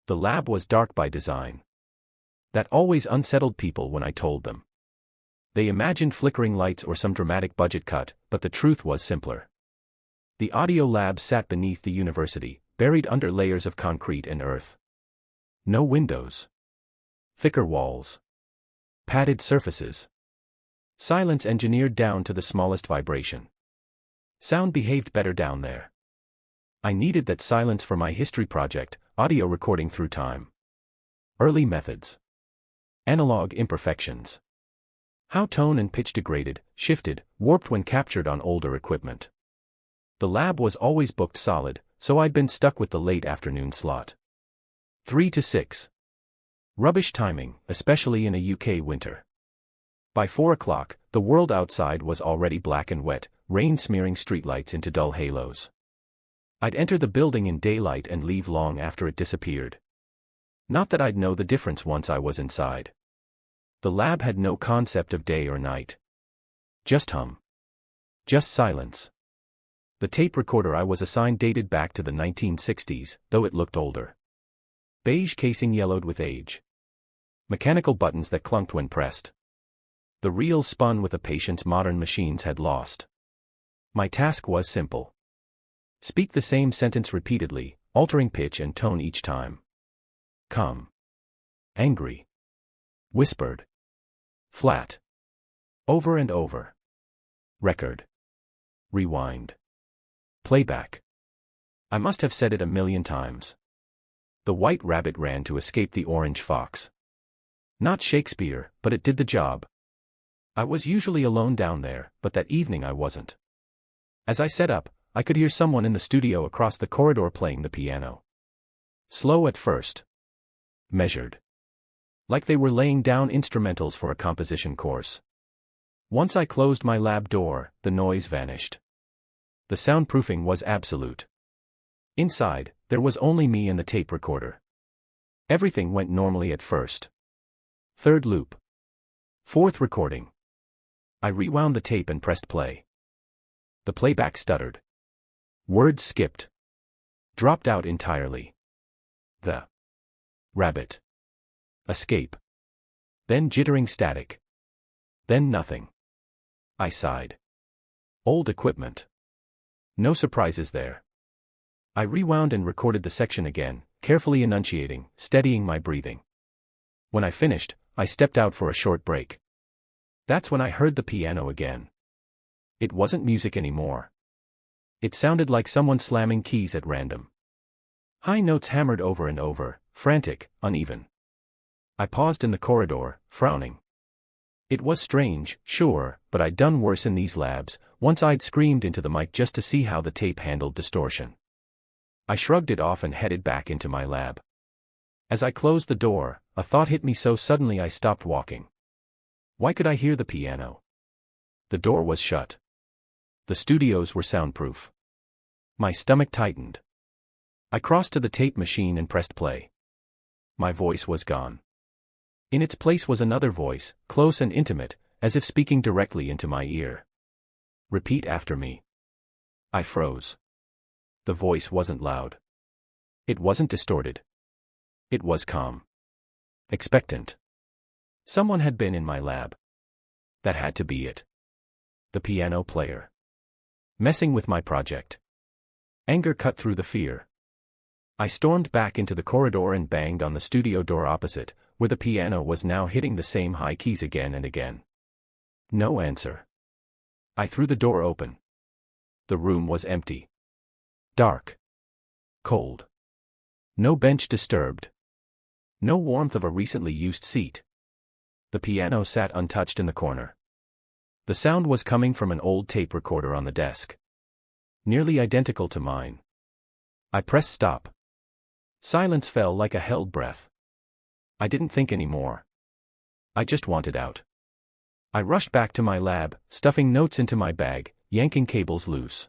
The lab was dark by design. That always unsettled people when I told them. They imagined flickering lights or some dramatic budget cut, but the truth was simpler. The audio lab sat beneath the university, buried under layers of concrete and earth. No windows. Thicker walls. Padded surfaces. Silence engineered down to the smallest vibration. Sound behaved better down there. I needed that silence for my history project, audio recording through time. Early methods. Analog imperfections. How tone and pitch degraded, shifted, warped when captured on older equipment. The lab was always booked solid, so I'd been stuck with the late afternoon slot. 3 to 6. Rubbish timing, especially in a UK winter. By 4 o'clock, the world outside was already black and wet, rain smearing streetlights into dull halos. I'd enter the building in daylight and leave long after it disappeared. Not that I'd know the difference once I was inside. The lab had no concept of day or night. Just hum. Just silence. The tape recorder I was assigned dated back to the 1960s, though it looked older. Beige casing yellowed with age. Mechanical buttons that clunked when pressed. The reel spun with a patience modern machines had lost. My task was simple. Speak the same sentence repeatedly, altering pitch and tone each time. Calm. Angry. Whispered. Flat. Over and over. Record. Rewind. Playback. I must have said it a million times. The white rabbit ran to escape the orange fox. Not Shakespeare, but it did the job. I was usually alone down there, but that evening I wasn't. As I set up, I could hear someone in the studio across the corridor playing the piano. Slow at first. Measured. Like they were laying down instrumentals for a composition course. Once I closed my lab door, the noise vanished. The soundproofing was absolute. Inside, there was only me and the tape recorder. Everything went normally at first. Third loop. Fourth recording. I rewound the tape and pressed play. The playback stuttered. Words skipped. Dropped out entirely. The rabbit. Escape. Then jittering static. Then nothing. I sighed. Old equipment. No surprises there. I rewound and recorded the section again, carefully enunciating, steadying my breathing. When I finished, I stepped out for a short break. That's when I heard the piano again. It wasn't music anymore. It sounded like someone slamming keys at random. High notes hammered over and over, frantic, uneven. I paused in the corridor, frowning. It was strange, sure, but I'd done worse in these labs. Once I'd screamed into the mic just to see how the tape handled distortion. I shrugged it off and headed back into my lab. As I closed the door, a thought hit me so suddenly I stopped walking. Why could I hear the piano? The door was shut. The studios were soundproof. My stomach tightened. I crossed to the tape machine and pressed play. My voice was gone. In its place was another voice, close and intimate, as if speaking directly into my ear. Repeat after me. I froze. The voice wasn't loud. It wasn't distorted. It was calm. Expectant. Someone had been in my lab. That had to be it. The piano player. Messing with my project. Anger cut through the fear. I stormed back into the corridor and banged on the studio door opposite, where the piano was now hitting the same high keys again and again. No answer. I threw the door open. The room was empty. Dark. Cold. No bench disturbed. No warmth of a recently used seat. The piano sat untouched in the corner. The sound was coming from an old tape recorder on the desk. Nearly identical to mine. I pressed stop. Silence fell like a held breath. I didn't think anymore. I just wanted out. I rushed back to my lab, stuffing notes into my bag, yanking cables loose.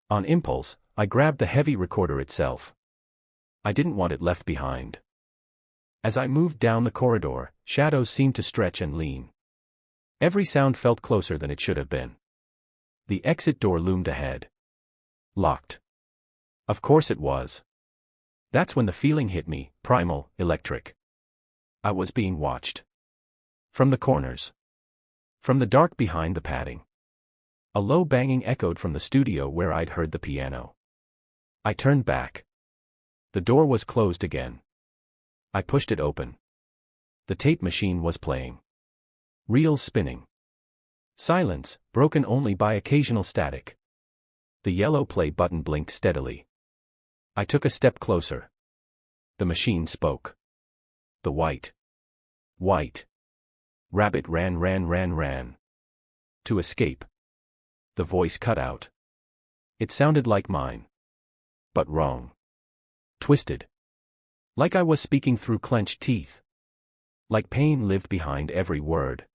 On impulse, I grabbed the heavy recorder itself. I didn't want it left behind. As I moved down the corridor, shadows seemed to stretch and lean. Every sound felt closer than it should have been. The exit door loomed ahead. Locked. Of course it was. That's when the feeling hit me, primal, electric. I was being watched. From the corners. From the dark behind the padding. A low banging echoed from the studio where I'd heard the piano. I turned back. The door was closed again. I pushed it open. The tape machine was playing. Reels spinning. Silence, broken only by occasional static. The yellow play button blinked steadily. I took a step closer. The machine spoke. The white rabbit ran. To escape. The voice cut out. It sounded like mine. But wrong. Twisted. Like I was speaking through clenched teeth. Like pain lived behind every word.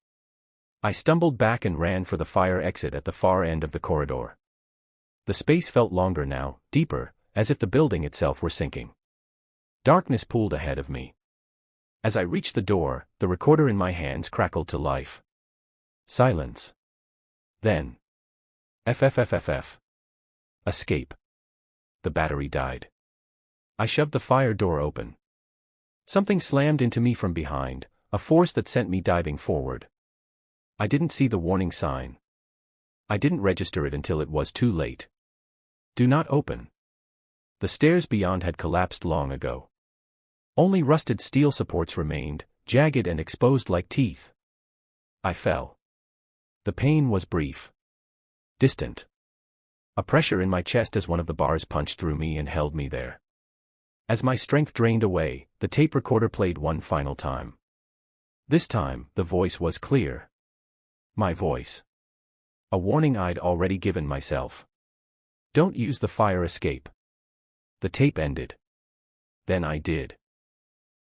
I stumbled back and ran for the fire exit at the far end of the corridor. The space felt longer now, deeper, as if the building itself were sinking. Darkness pooled ahead of me. As I reached the door, the recorder in my hands crackled to life. Silence. Then. FFFFF. Escape. The battery died. I shoved the fire door open. Something slammed into me from behind, a force that sent me diving forward. I didn't see the warning sign. I didn't register it until it was too late. Do not open. The stairs beyond had collapsed long ago. Only rusted steel supports remained, jagged and exposed like teeth. I fell. The pain was brief. Distant. A pressure in my chest as one of the bars punched through me and held me there. As my strength drained away, the tape recorder played one final time. This time, the voice was clear. My voice. A warning I'd already given myself. Don't use the fire escape. The tape ended. Then I did.